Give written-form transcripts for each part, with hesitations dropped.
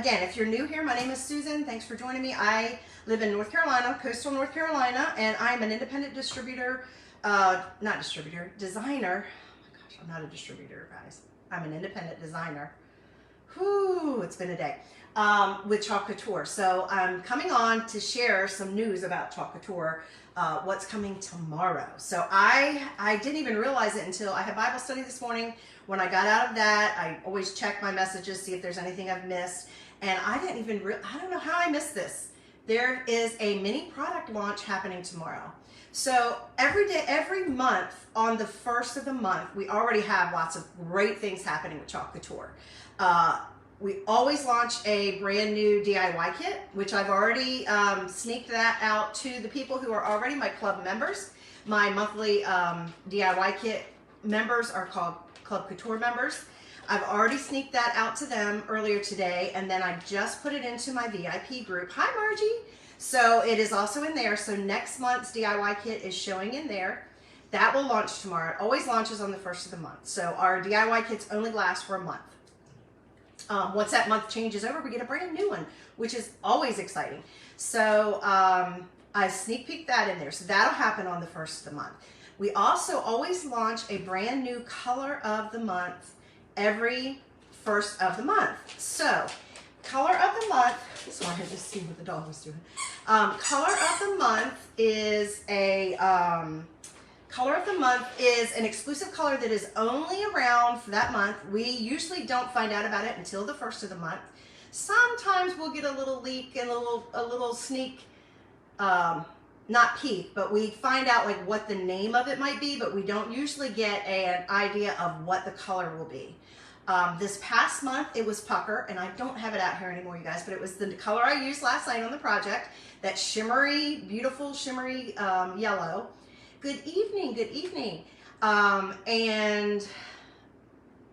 Again, if you're new here, my name is Susan. Thanks for joining me. I live in North Carolina, coastal North Carolina, and I'm an independent distributor, designer. Oh my gosh, I'm not a distributor, guys. I'm an independent designer. Whew, it's been a day. With Chalk Couture. So I'm coming on to share some news about Chalk Couture, what's coming tomorrow. So I didn't even realize it until I had Bible study this morning. When I got out of that, I always check my messages, see if there's anything I've missed. And I didn't even, I don't know how I missed this. There is a mini product launch happening tomorrow. So every day, every month, on the first of the month, we already have lots of great things happening with Chalk Couture. We always launch a brand new DIY kit, which I've already sneaked that out to the people who are already my club members. My monthly DIY kit members are called Club Couture members. I've already sneaked that out to them earlier today, and then I just put it into my VIP group. Hi, Margie. So it is also in there. So next month's DIY kit is showing in there. That will launch tomorrow. It always launches on the first of the month. So our DIY kits only last for a month. Once that month changes over, we get a brand new one, which is always exciting. So I sneak peeked that in there. So that'll happen on the first of the month. We also always launch a brand new color of the month every first of the month. So color of the month, sorry, I just see what the dog was doing. Color of the month is an exclusive color that is only around for that month. We usually don't find out about it until the first of the month. Sometimes we'll get a little leak and a little sneak, not peek, but we find out like what the name of it might be, but we don't usually get an idea of what the color will be. This past month it was Pucker, and I don't have it out here anymore, you guys, but it was the color I used last night on the project, that shimmery, beautiful shimmery yellow. Good evening, good evening. And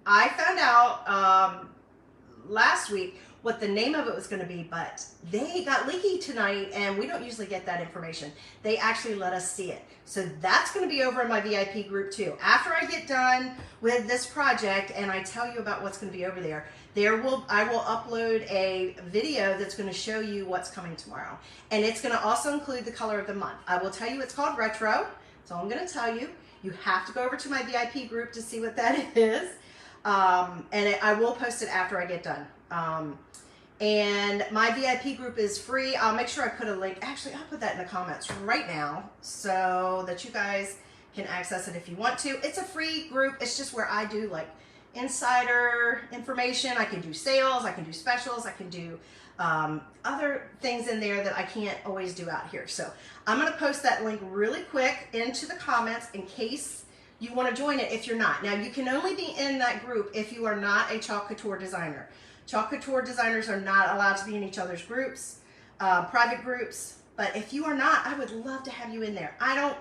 I found out last week what the name of it was going to be, but they got leaky tonight, and we don't usually get that information. They actually let us see it. So that's going to be over in my VIP group too. After I get done with this project and I tell you about what's going to be over there, I will upload a video that's going to show you what's coming tomorrow. And it's going to also include the color of the month. I will tell you it's called Retro. That's all I'm going to tell you. You have to go over to my VIP group to see what that is. I will post it after I get done. And my VIP group is free. I'll make sure I put a link. Actually, I'll put that in the comments right now so that you guys can access it if you want to. It's a free group. It's just where I do like insider information. I can do sales. I can do specials. I can do other things in there that I can't always do out here. So I'm going to post that link really quick into the comments in case you want to join it if you're not. Now, you can only be in that group if you are not a Chalk Couture designer. Chalk Couture designers are not allowed to be in each other's groups, private groups. But if you are not, I would love to have you in there. I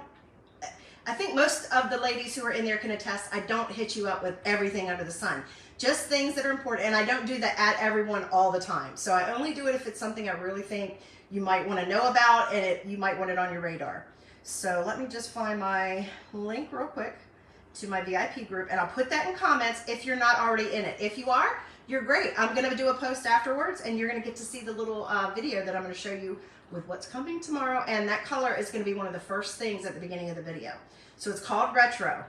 think most of the ladies who are in there can attest, I don't hit you up with everything under the sun. Just things that are important, and I don't do that at everyone all the time. So I only do it if it's something I really think you might want to know about and you might want it on your radar. So let me just find my link real quick to my VIP group, and I'll put that in comments if you're not already in it. If you are, you're great. I'm going to do a post afterwards, and you're going to get to see the little video that I'm going to show you with what's coming tomorrow, and that color is going to be one of the first things at the beginning of the video. So it's called Retro.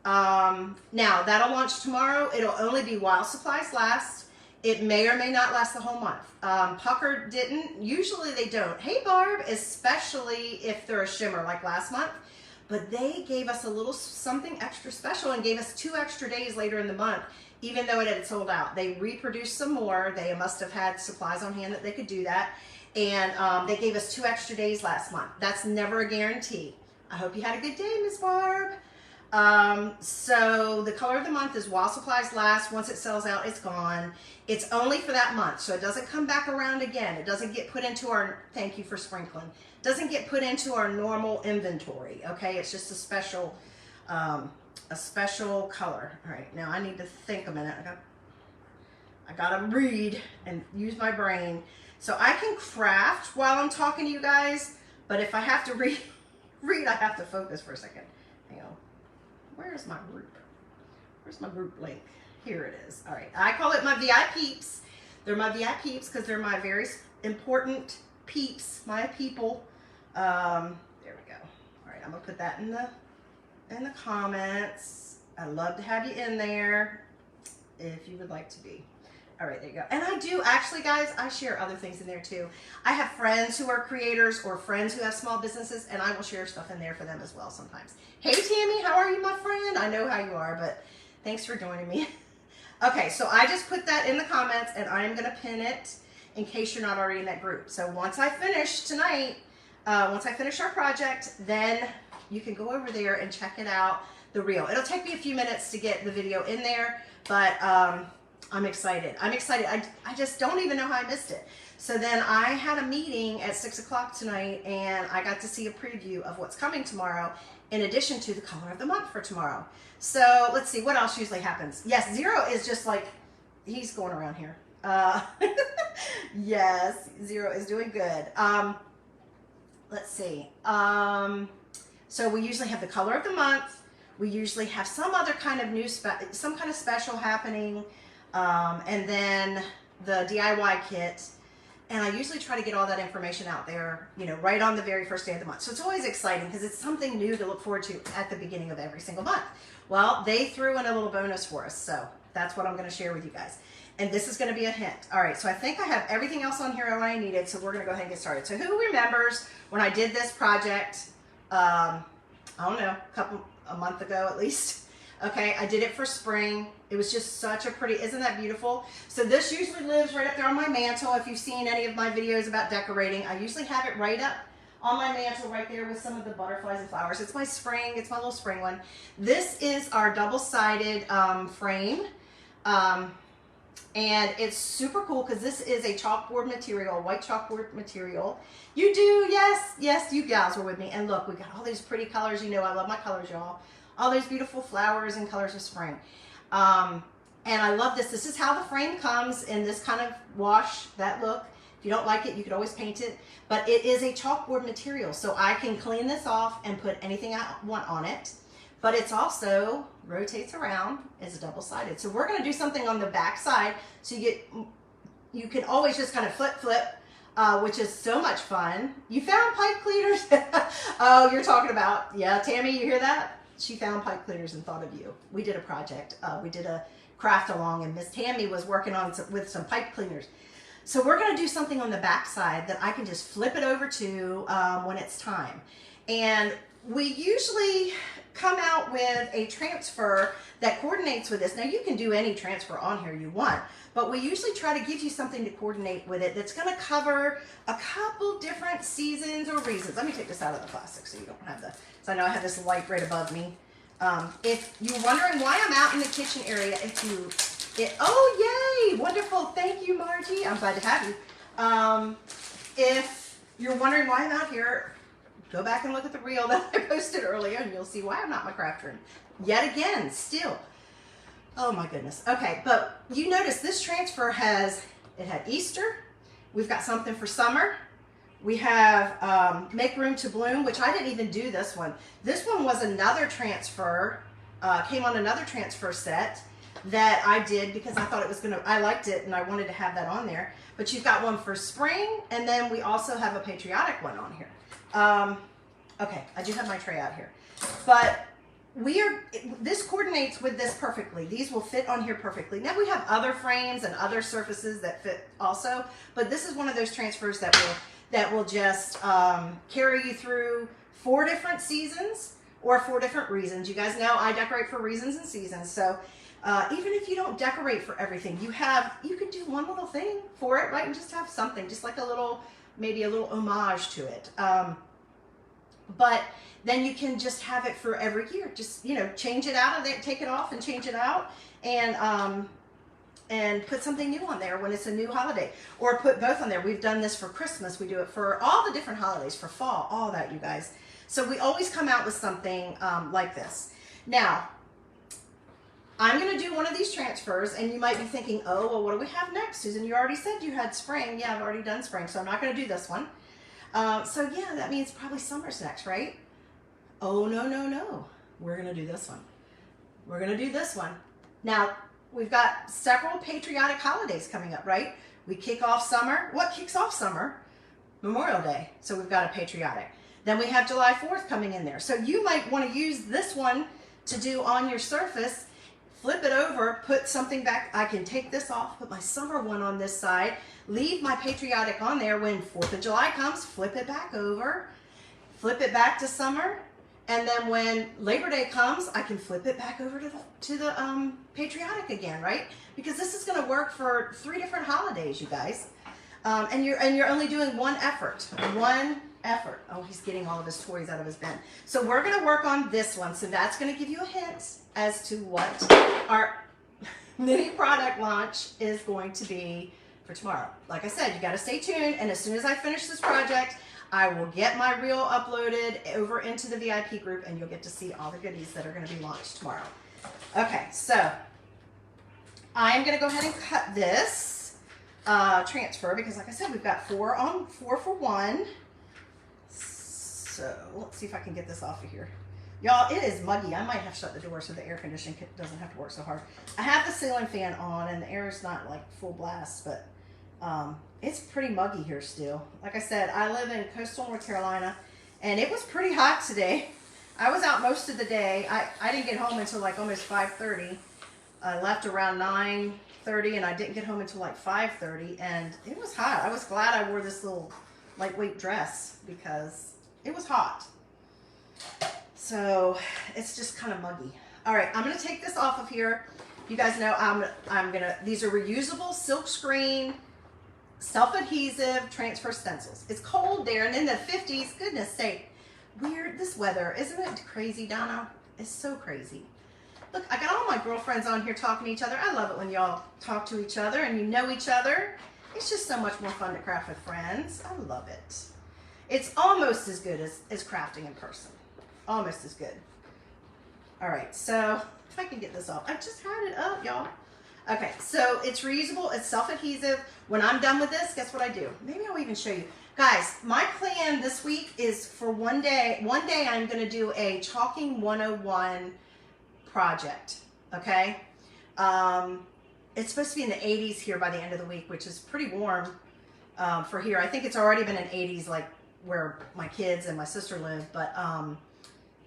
Now, that'll launch tomorrow. It'll only be while supplies last. It may or may not last the whole month. Pucker didn't. Usually they don't. Hey, Barb, especially if they're a shimmer like last month. But they gave us a little something extra special and gave us 2 extra days later in the month, even though it had sold out. They reproduced some more. They must have had supplies on hand that they could do that. And they gave us 2 extra days last month. That's never a guarantee. I hope you had a good day, Miss Barb. So the color of the month is while supplies last. Once it sells out, it's gone. It's only for that month, so it doesn't come back around again. It doesn't get put into our, thank you for sprinkling, doesn't get put into our normal inventory, okay? It's just a special color. All right, now I need to think a minute. I gotta read and use my brain. So I can craft while I'm talking to you guys, but if I have to read, I have to focus for a second. Hang on. Where's my group? Where's my group link? Here it is. All right. I call it my VIPs. They're my VIPs because they're my very important peeps, my people. There we go. All right, I'm gonna put that in the comments. I'd love to have you in there if you would like to be. All right, there you go. And I do actually, guys, I share other things in there too. I have friends who are creators or friends who have small businesses, and I will share stuff in there for them as well sometimes. Hey, Tammy, how are you, my friend? I know how you are, but thanks for joining me. Okay, so I just put that in the comments, and I am going to pin it in case you're not already in that group. So once I finish tonight, once I finish our project, then you can go over there and check it out, the reel. It'll take me a few minutes to get the video in there, but I'm excited. I'm excited. I just don't even know how I missed it. So then I had a meeting at 6 o'clock tonight, and I got to see a preview of what's coming tomorrow in addition to the color of the month for tomorrow. So let's see, what else usually happens? Yes, Zero is just like, he's going around here. Yes, Zero is doing good. Let's see. So we usually have the color of the month. We usually have some other kind of some kind of special happening. And then the DIY kit. And I usually try to get all that information out there, you know, right on the very first day of the month. So it's always exciting because it's something new to look forward to at the beginning of every single month. Well, they threw in a little bonus for us. So that's what I'm going to share with you guys. And this is going to be a hint. All right, so I think I have everything else on here that I needed. So we're going to go ahead and get started. So who remembers when I did this project, I don't know, a month ago at least. Okay, I did it for spring. It was just such a pretty, isn't that beautiful? So this usually lives right up there on my mantle. If you've seen any of my videos about decorating, I usually have it right up on my mantle right there with some of the butterflies and flowers. It's my spring, it's my little spring one. This is our double-sided frame. And it's super cool because this is a chalkboard material, white chalkboard material. You do, yes, you gals were with me. And look, we got all these pretty colors. You know, I love my colors, y'all. All these beautiful flowers and colors of spring. And I love this. This is how the frame comes in this kind of wash, that look. If you don't like it, you could always paint it. But it is a chalkboard material, so I can clean this off and put anything I want on it. But it's also rotates around. It's double-sided. So we're going to do something on the back side. So you can always just kind of flip, which is so much fun. You found pipe cleaners? Oh, you're talking about, yeah, Tammy, you hear that? She found pipe cleaners and thought of you. We did a project. We did a craft along, and Miss Tammy was working on with some pipe cleaners. So we're going to do something on the back side that I can just flip it over to when it's time. And we usually come out with a transfer that coordinates with this. Now you can do any transfer on here you want, but we usually try to give you something to coordinate with it that's going to cover a couple different seasons or reasons. Let me take this out of the plastic so you don't have so I know I have this light right above me. If you're wondering why I'm out in the kitchen area, oh yay, wonderful, thank you, Margie. I'm glad to have you. If you're wondering why I'm out here, go back and look at the reel that I posted earlier and you'll see why I'm not in my craft room. Yet again, still. Oh my goodness. Okay, but you notice this transfer had Easter. We've got something for summer. We have Make Room to Bloom, which I didn't even do this one. This one was another transfer, came on another transfer set that I did because I thought it was I liked it and I wanted to have that on there. But you've got one for spring, and then we also have a patriotic one on here. Okay, I do have my tray out here, but this coordinates with this perfectly. These will fit on here perfectly. Now we have other frames and other surfaces that fit also, but this is one of those transfers that will just carry you through 4 different seasons or 4 different reasons. You guys know I decorate for reasons and seasons, so even if you don't decorate for everything, you could do one little thing for it, right? And just have something, just like maybe a little homage to it. But then you can just have it for every year. Just, you know, change it out of there, take it off and change it out, and put something new on there when it's a new holiday, or put both on there. We've done this for Christmas. We do it for all the different holidays, for fall, all that, you guys. So we always come out with something like this. Now, I'm going to do one of these transfers, and you might be thinking, oh, well, what do we have next, Susan? You already said you had spring. Yeah, I've already done spring, so I'm not going to do this one. So yeah, that means probably summer's next, right? Oh, no. We're going to do this one. We're going to do this one. Now, we've got several patriotic holidays coming up, right? We kick off summer. What kicks off summer? Memorial Day. So we've got a patriotic. Then we have July 4th coming in there. So you might want to use this one to do on your surface. Flip it over, put something back. I can take this off, put my summer one on this side, leave my patriotic on there. When 4th of July comes, flip it back over, flip it back to summer. And then when Labor Day comes, I can flip it back over to the patriotic again, right? Because this is going to work for 3 different holidays, you guys. And you're only doing one effort. One effort. Oh, he's getting all of his toys out of his bin. So we're going to work on this one. So that's going to give you a hint as to what our mini product launch is going to be for tomorrow. Like I said, you got to stay tuned. And as soon as I finish this project, I will get my reel uploaded over into the VIP group, and you'll get to see all the goodies that are going to be launched tomorrow. Okay, so I am going to go ahead and cut this transfer because, like I said, we've got 4 for 1. So let's see if I can get this off of here. Y'all, it is muggy. I might have to shut the door so the air conditioning doesn't have to work so hard. I have the ceiling fan on, and the air is not like full blast, but it's pretty muggy here still. Like I said, I live in coastal North Carolina, and it was pretty hot today. I was out most of the day. I didn't get home until like almost 5:30. I left around 9:30, and I didn't get home until like 5:30, and it was hot. I was glad I wore this little lightweight dress because it was hot. So it's just kind of muggy. All right, I'm gonna take this off of here. You guys know these are reusable silk screen, self-adhesive transfer stencils. It's cold there, and in the 50s, goodness sake. Weird, this weather, isn't it crazy, Donna? It's so crazy. Look, I got all my girlfriends on here talking to each other. I love it when y'all talk to each other and you know each other. It's just so much more fun to craft with friends. I love it. It's almost as good as crafting in person. Almost as good. All right, so if I can get this off. I just had it up, y'all. Okay, so it's reusable, it's self-adhesive. When I'm done with this, guess what I do? Maybe I'll even show you. Guys, my plan this week is for one day I'm gonna do a Chalking 101 project, okay? It's supposed to be in the 80s here by the end of the week, which is pretty warm for here. I think it's already been in 80s like where my kids and my sister live, but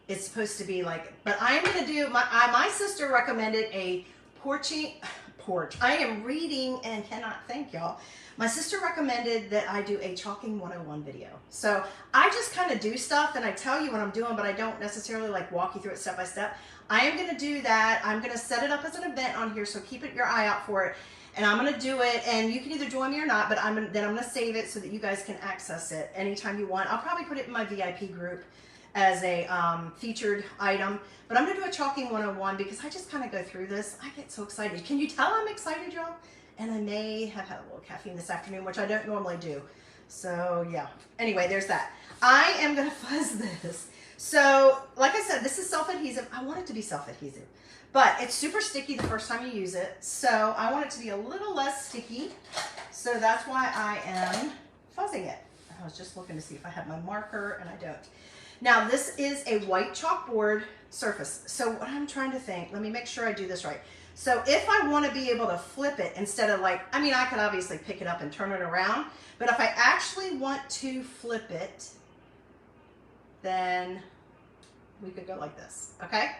it's supposed to be like, but I'm gonna do, my sister recommended a porch. I am reading and cannot thank y'all. My sister recommended that I do a Chalking 101 video. So I just kind of do stuff and I tell you what I'm doing, but I don't necessarily like walk you through it step by step. I am gonna do that. I'm gonna set it up as an event on here, so keep your eye out for it. And I'm gonna do it, and you can either join me or not, but I'm gonna save it so that you guys can access it anytime you want. I'll probably put it in my VIP group as a featured item, but I'm gonna do a Chalking 101 because I just kind of go through this. I get so excited. Can you tell I'm excited, y'all? And I may have had a little caffeine this afternoon, which I don't normally do. So yeah, anyway, there's that. I am gonna fuzz this. So like I said, this is self-adhesive. I want it to be self-adhesive, but it's super sticky the first time you use it. So I want it to be a little less sticky. So that's why I am fuzzing it. I was just looking to see if I have my marker, and I don't. Now this is a white chalkboard surface. So what I'm trying to think, let me make sure I do this right. So if I want to be able to flip it instead of like, I mean, I could obviously pick it up and turn it around, but if I actually want to flip it, then we could go like this, okay?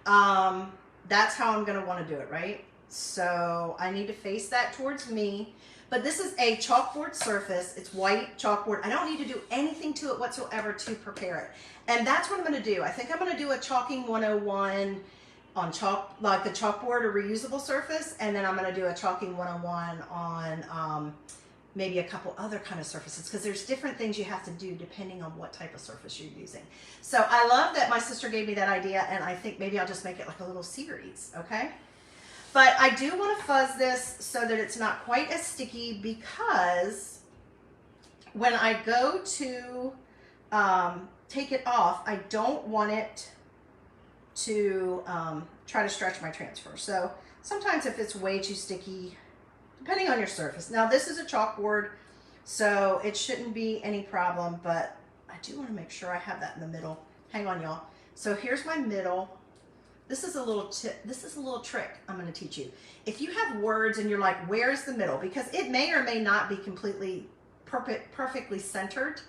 That's how I'm gonna wanna do it, right? So I need to face that towards me, but this is a chalkboard surface. It's white chalkboard. I don't need to do anything to it whatsoever to prepare it. And that's what I'm gonna do. I think I'm gonna do a Chalking 101 on like the chalkboard or reusable surface, and then I'm gonna do a Chalking 101 on maybe a couple other kind of surfaces, because there's different things you have to do depending on what type of surface you're using. So I love that my sister gave me that idea, and I think maybe I'll just make it like a little series, okay? But I do want to fuzz this so that it's not quite as sticky, because when I go to take it off, I don't want it to try to stretch my transfer. So sometimes if it's way too sticky, depending on your surface. Now this is a chalkboard, so it shouldn't be any problem, but I do want to make sure I have that in the middle. Hang on, y'all. So here's my middle. this is a little tip, this is a little trick I'm going to teach you. If you have words and you're like, where's the middle? Because it may or may not be completely perfectly centered.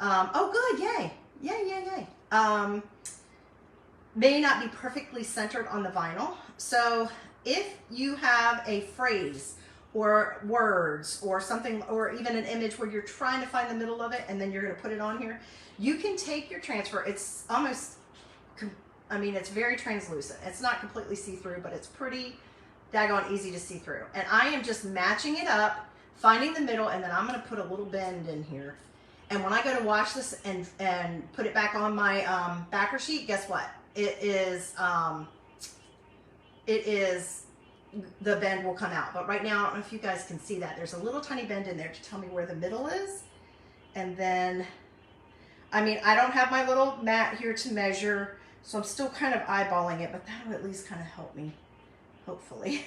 Oh, good, yay, yay, yay, yay. May not be perfectly centered on the vinyl. So if you have a phrase or words or something, or even an image where you're trying to find the middle of it and then you're going to put it on here, you can take your transfer. It's almost, I mean, it's very translucent. It's not completely see-through, but it's pretty daggone easy to see through. And I am just matching it up, finding the middle, and then I'm going to put a little bend in here. And when I go to wash this and put it back on my backer sheet, guess what? It is, the bend will come out. But right now, I don't know if you guys can see that. There's a little tiny bend in there to tell me where the middle is. And then, I mean, I don't have my little mat here to measure, so I'm still kind of eyeballing it, but that'll at least kind of help me, hopefully.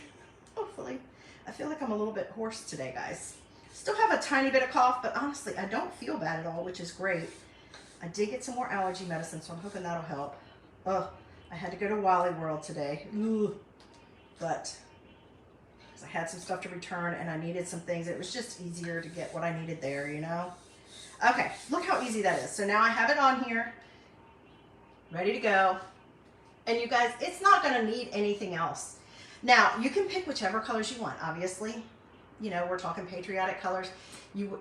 Hopefully. I feel like I'm a little bit hoarse today, guys. Still have a tiny bit of cough, but honestly, I don't feel bad at all, which is great. I did get some more allergy medicine, so I'm hoping that'll help. Oh, I had to go to Wally World today. Ooh. But I had some stuff to return and I needed some things. It was just easier to get what I needed there, you know? Okay, look how easy that is. So now I have it on here, ready to go. And you guys, it's not gonna need anything else. Now, you can pick whichever colors you want, obviously. You know, we're talking patriotic colors.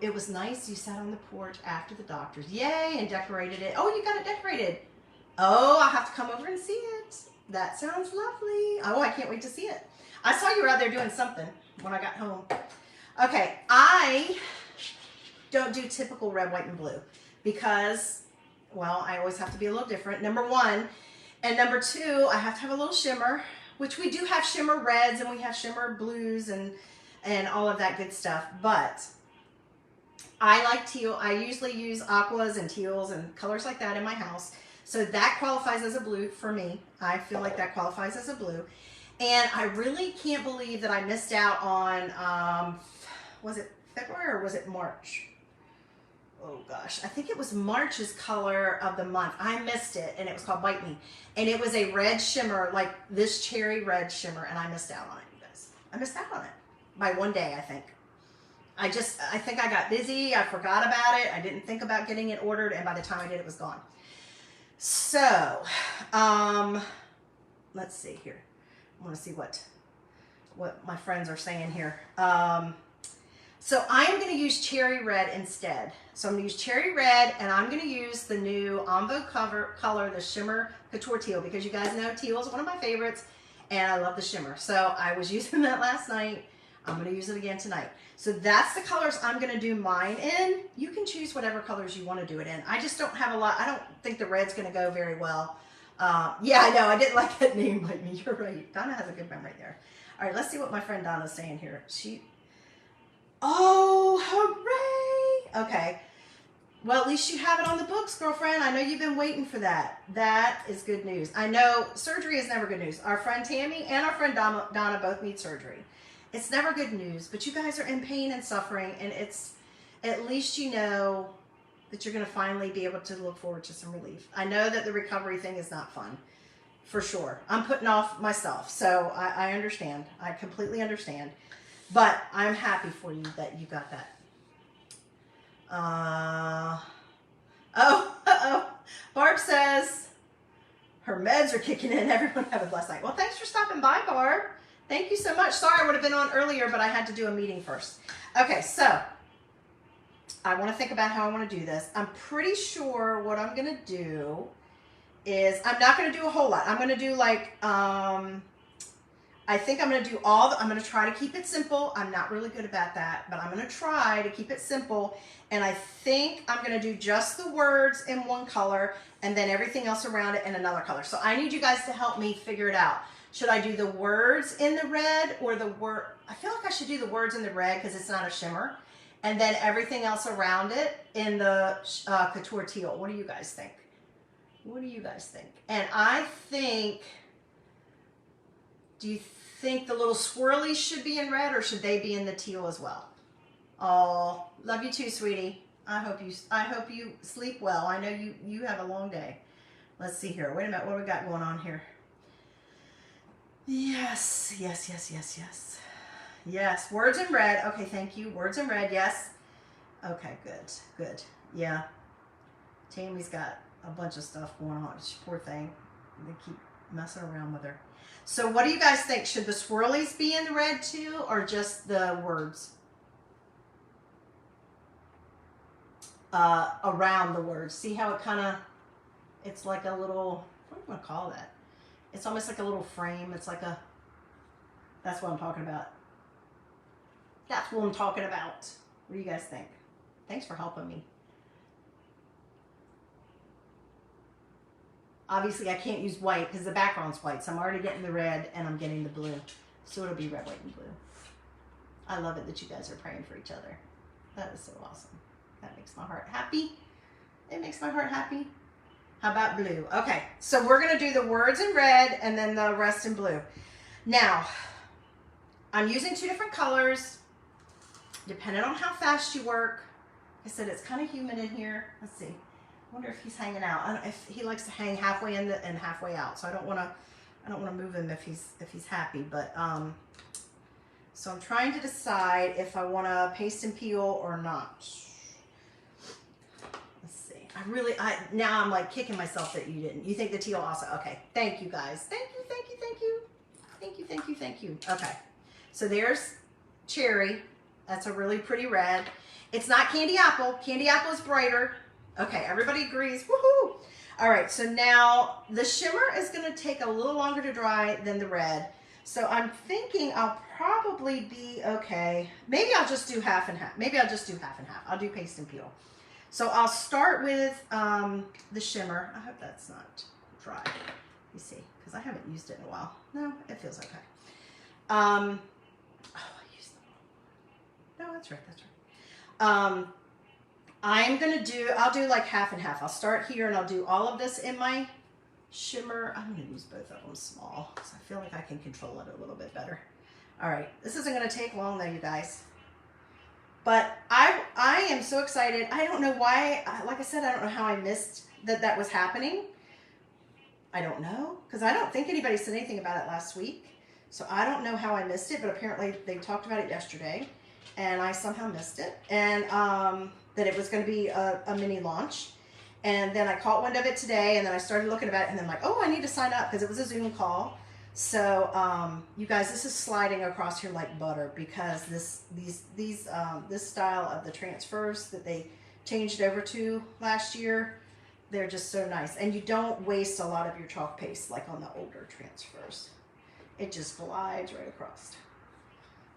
It was nice, you sat on the porch after the doctor's, yay, and decorated it. Oh, you got it decorated. Oh, I'll have to come over and see it. That sounds lovely. Oh, I can't wait to see it. I saw you were out there doing something when I got home. Okay, I don't do typical red, white, and blue because, well, I always have to be a little different, number one. And number two, I have to have a little shimmer, which we do have shimmer reds and we have shimmer blues and all of that good stuff. But I like teal. I usually use aquas and teals and colors like that in my house. So that qualifies as a blue for me. I feel like that qualifies as a blue. And I really can't believe that I missed out on, was it February or was it March? Oh gosh, I think it was March's color of the month. I missed it and it was called Bite Me. And it was a red shimmer, like this cherry red shimmer, and I missed out on it, you guys. I missed out on it by one day, I think. I think I got busy, I forgot about it, I didn't think about getting it ordered, and by the time I did, it was gone. So, let's see here. I want to see what my friends are saying here. So I am going to use cherry red instead. So I'm going to use cherry red, and I'm going to use the new Envo color, the Shimmer Couture Teal, because you guys know teal is one of my favorites, and I love the shimmer. So I was using that last night. I'm going to use it again tonight. So that's the colors I'm going to do mine in. You can choose whatever colors you want to do it in. I just don't have a lot. I don't think the red's going to go very well. Yeah, I know. I didn't like that name, Bite Me. You're right. Donna has a good memory there. All right, let's see what my friend Donna's saying here. Oh, hooray. Okay. Well, at least you have it on the books, girlfriend. I know you've been waiting for that. That is good news. I know surgery is never good news. Our friend Tammy and our friend Donna both need surgery. It's never good news, but you guys are in pain and suffering, and it's at least you know that you're going to finally be able to look forward to some relief. I know that the recovery thing is not fun, for sure. I'm putting off myself, so I understand. I completely understand, but I'm happy for you that you got that. Barb says her meds are kicking in. Everyone have a blessed night. Well, thanks for stopping by, Barb. Thank you so much. Sorry, I would have been on earlier, but I had to do a meeting first. Okay, so I want to think about how I want to do this. I'm pretty sure what I'm going to do is I'm not going to do a whole lot. I'm going to do like, I think I'm going to do I'm going to try to keep it simple. I'm not really good about that, but I'm going to try to keep it simple. And I think I'm going to do just the words in one color and then everything else around it in another color. So I need you guys to help me figure it out. Should I do the words in the red or I feel like I should do the words in the red because it's not a shimmer. And then everything else around it in the Couture Teal. What do you guys think? What do you guys think? And I think, do you think the little swirlies should be in red or should they be in the teal as well? Oh, love you too, sweetie. I hope you sleep well. I know you have a long day. Let's see here. Wait a minute. What do we got going on here? Yes, yes, yes, yes, yes. Yes, words in red. Okay, thank you. Words in red, yes. Okay, good, good. Yeah, Tammy's got a bunch of stuff going on. She, poor thing. They keep messing around with her. So what do you guys think? Should the swirlies be in the red too, or just the words? Around the words. See how it kind of, it's like a little, what do you want to call that? It's almost like a little frame. It's like a, that's what I'm talking about. That's what I'm talking about. What do you guys think? Thanks for helping me. Obviously, I can't use white because the background's white, so I'm already getting the red and I'm getting the blue. So it'll be red, white, and blue. I love it that you guys are praying for each other. That is so awesome. That makes my heart happy. It makes my heart happy. How about blue? Okay, so we're going to do the words in red and then the rest in blue. Now, I'm using 2 different colors, depending on how fast you work. I said it's kind of humid in here. Let's see. I wonder if he's hanging out. I don't, if he likes to hang halfway in and halfway out. So I don't want to move him if he's happy. But so I'm trying to decide if I want to paste and peel or not. Now I'm like kicking myself that you didn't. You think the teal also? Okay. Thank you guys. Thank you, thank you, thank you. Thank you, thank you, thank you. Okay. So there's cherry. That's a really pretty red. It's not candy apple. Candy apple is brighter. Okay, everybody agrees. Woohoo! All right, so now the shimmer is going to take a little longer to dry than the red. So I'm thinking I'll probably be okay. Maybe I'll just do half and half. Maybe I'll just do half and half. I'll do paste and peel. So I'll start with the shimmer. I hope that's not dry. You see, because I haven't used it in a while. No, it feels okay. Oh, I used the wrong one. No, that's right, that's right. I'll do like half and half. I'll start here and I'll do all of this in my shimmer. I'm going to use both of them small because I feel like I can control it a little bit better. All right, this isn't going to take long though, you guys. But I am so excited. I don't know why, like I said, I don't know how I missed that was happening. I don't know, because I don't think anybody said anything about it last week. So I don't know how I missed it, but apparently they talked about it yesterday, and I somehow missed it. And that it was going to be a mini launch. And then I caught wind of it today, and then I started looking at it, and then I'm like, oh, I need to sign up, because it was a Zoom call. So you guys, this is sliding across here like butter, because this style of the transfers that they changed over to last year, they're just so nice. And you don't waste a lot of your chalk paste like on the older transfers. It just glides right across.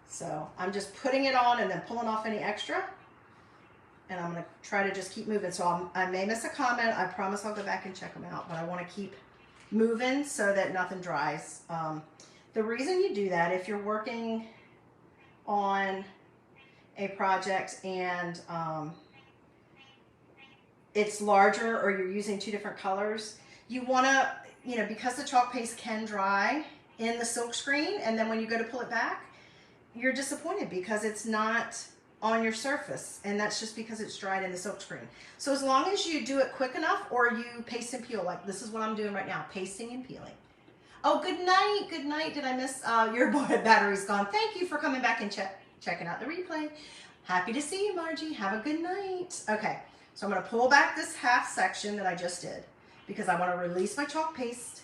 So I'm just putting it on and then pulling off any extra. And I'm going to try to just keep moving. So I may miss a comment. I promise I'll go back and check them out, but I want to keep moving so that nothing dries. The reason you do that, if you're working on a project and it's larger or you're using 2 different colors, you want to, because the chalk paste can dry in the silk screen, and then when you go to pull it back, you're disappointed because it's not on your surface, and that's just because it's dried in the silk screen. So as long as you do it quick enough, or you paste and peel, like this is what I'm doing right now, pasting and peeling. Oh, good night, good night. Did I miss your battery's gone? Thank you for coming back and checking out the replay. Happy to see you, Margie. Have a good night. Okay, so I'm going to pull back this half section that I just did because I want to release my chalk paste.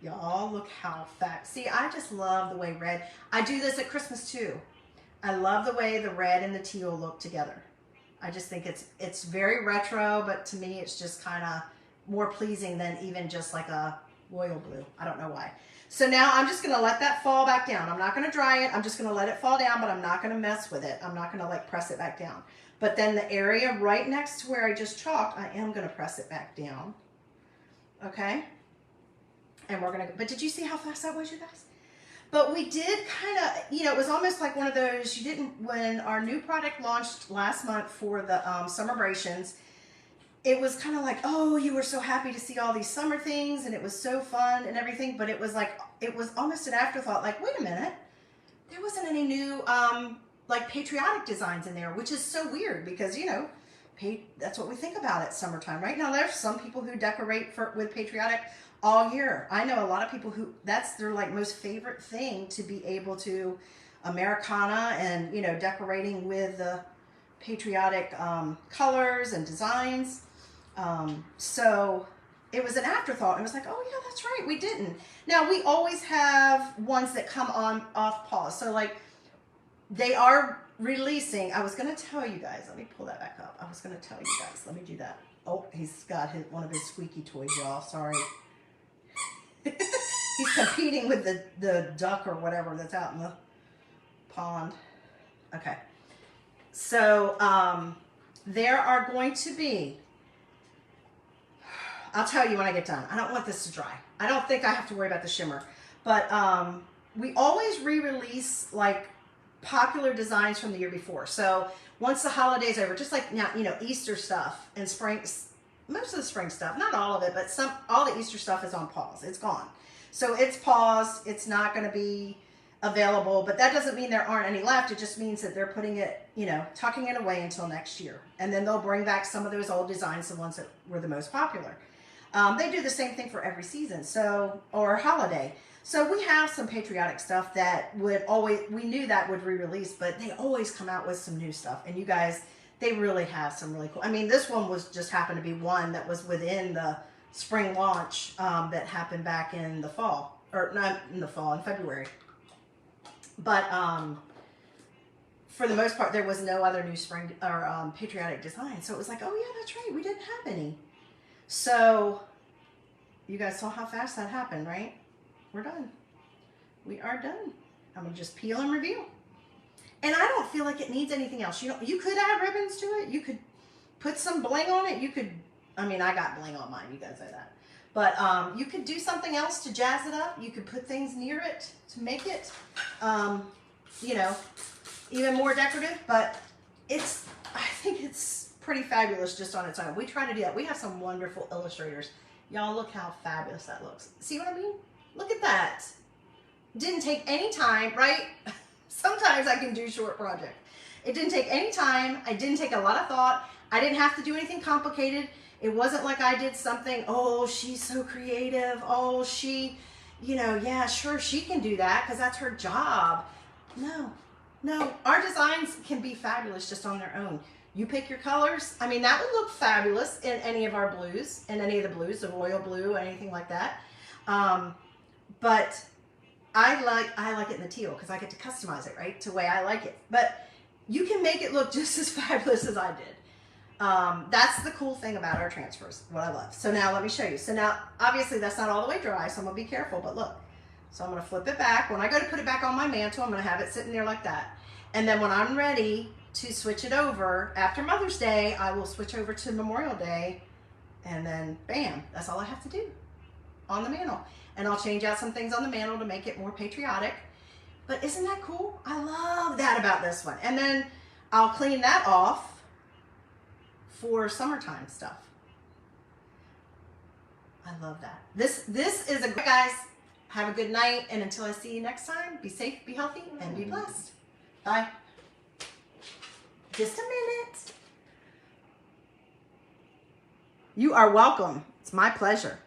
Y'all, look how fast. See, I just love the way red. I do this at Christmas too. I love the way the red and the teal look together. I just think it's very retro, but to me it's just kind of more pleasing than even just like a royal blue. I don't know why. So now I'm just going to let that fall back down. I'm not going to dry it. I'm just going to let it fall down, but I'm not going to mess with it. I'm not going to like press it back down. But then the area right next to where I just chalked, I am going to press it back down. Okay? And we're going to, but did you see how fast that was, you guys? But we did kind of, it was almost like one of those, when our new product launched last month for the Summerbrations, it was kind of like, oh, you were so happy to see all these summer things and it was so fun and everything, but it was almost an afterthought, like, wait a minute, there wasn't any new, like patriotic designs in there, which is so weird because, that's what we think about at summertime. Right now, there's some people who decorate with Patriotic all year. I know a lot of people who that's their like most favorite thing, to be able to Americana and, you know, decorating with the Patriotic colors and designs. So it was an afterthought. It was like, oh yeah, that's right, we didn't. Now we always have ones that come on off pause. So like they are releasing. I was going to tell you guys. Let me pull that back up. I was going to tell you guys. Let me do that. Oh, he's got one of his squeaky toys, y'all. Sorry. He's competing with the duck or whatever that's out in the pond. Okay. So there are going to be, I'll tell you when I get done. I don't want this to dry. I don't think I have to worry about the shimmer. But we always re-release like popular designs from the year before. So once the holiday's over, just like now, you know, Easter stuff and spring, most of the spring stuff, not all of it, but all the Easter stuff is on pause. It's gone. So it's paused. It's not going to be available, but that doesn't mean there aren't any left. It just means that they're putting it, you know, tucking it away until next year. And then they'll bring back some of those old designs, the ones that were the most popular. They do the same thing for every season, so, or holiday. So we have some Patriotic stuff that would always, we knew that would re-release, but they always come out with some new stuff. And you guys, they really have some really cool. I mean, this one was just happened to be one that was within the spring launch that happened back in the fall, or not in the fall, in February. But for the most part, there was no other new spring or Patriotic design. So it was like, oh yeah, that's right, we didn't have any. So you guys saw how fast that happened, right? We're done. We are done. I'm gonna just peel and review. And I don't feel like it needs anything else. You know, you could add ribbons to it. You could put some bling on it. You could, I mean, I got bling on mine. You guys know that. But you could do something else to jazz it up. You could put things near it to make it, you know, even more decorative. But it's, I think it's pretty fabulous just on its own. We try to do that. We have some wonderful illustrators. Y'all look how fabulous that looks. See what I mean? Look at that. Didn't take any time, right? Sometimes I can do short projects. It didn't take any time. I didn't take a lot of thought. I didn't have to do anything complicated. It wasn't like I did something, oh, she's so creative. Oh, she, you know, yeah, sure, she can do that because that's her job. No, no. Our designs can be fabulous just on their own. You pick your colors. I mean, that would look fabulous in any of our blues, in any of the blues, the royal blue, anything like that. But I like it in the teal because I get to customize it, right, to the way I like it. But you can make it look just as fabulous as I did. That's the cool thing about our transfers, what I love. So now let me show you. So now, obviously that's not all the way dry, so I'm gonna be careful, but look. So I'm gonna flip it back. When I go to put it back on my mantle, I'm gonna have it sitting there like that. And then when I'm ready to switch it over, after Mother's Day, I will switch over to Memorial Day, and then bam, that's all I have to do on the mantle. And I'll change out some things on the mantle to make it more patriotic. But isn't that cool? I love that about this one. And then I'll clean that off for summertime stuff. I love that. This is a great, guys. Have a good night, and until I see you next time, be safe, be healthy, and be blessed. Bye. Just a minute. You are welcome. It's my pleasure.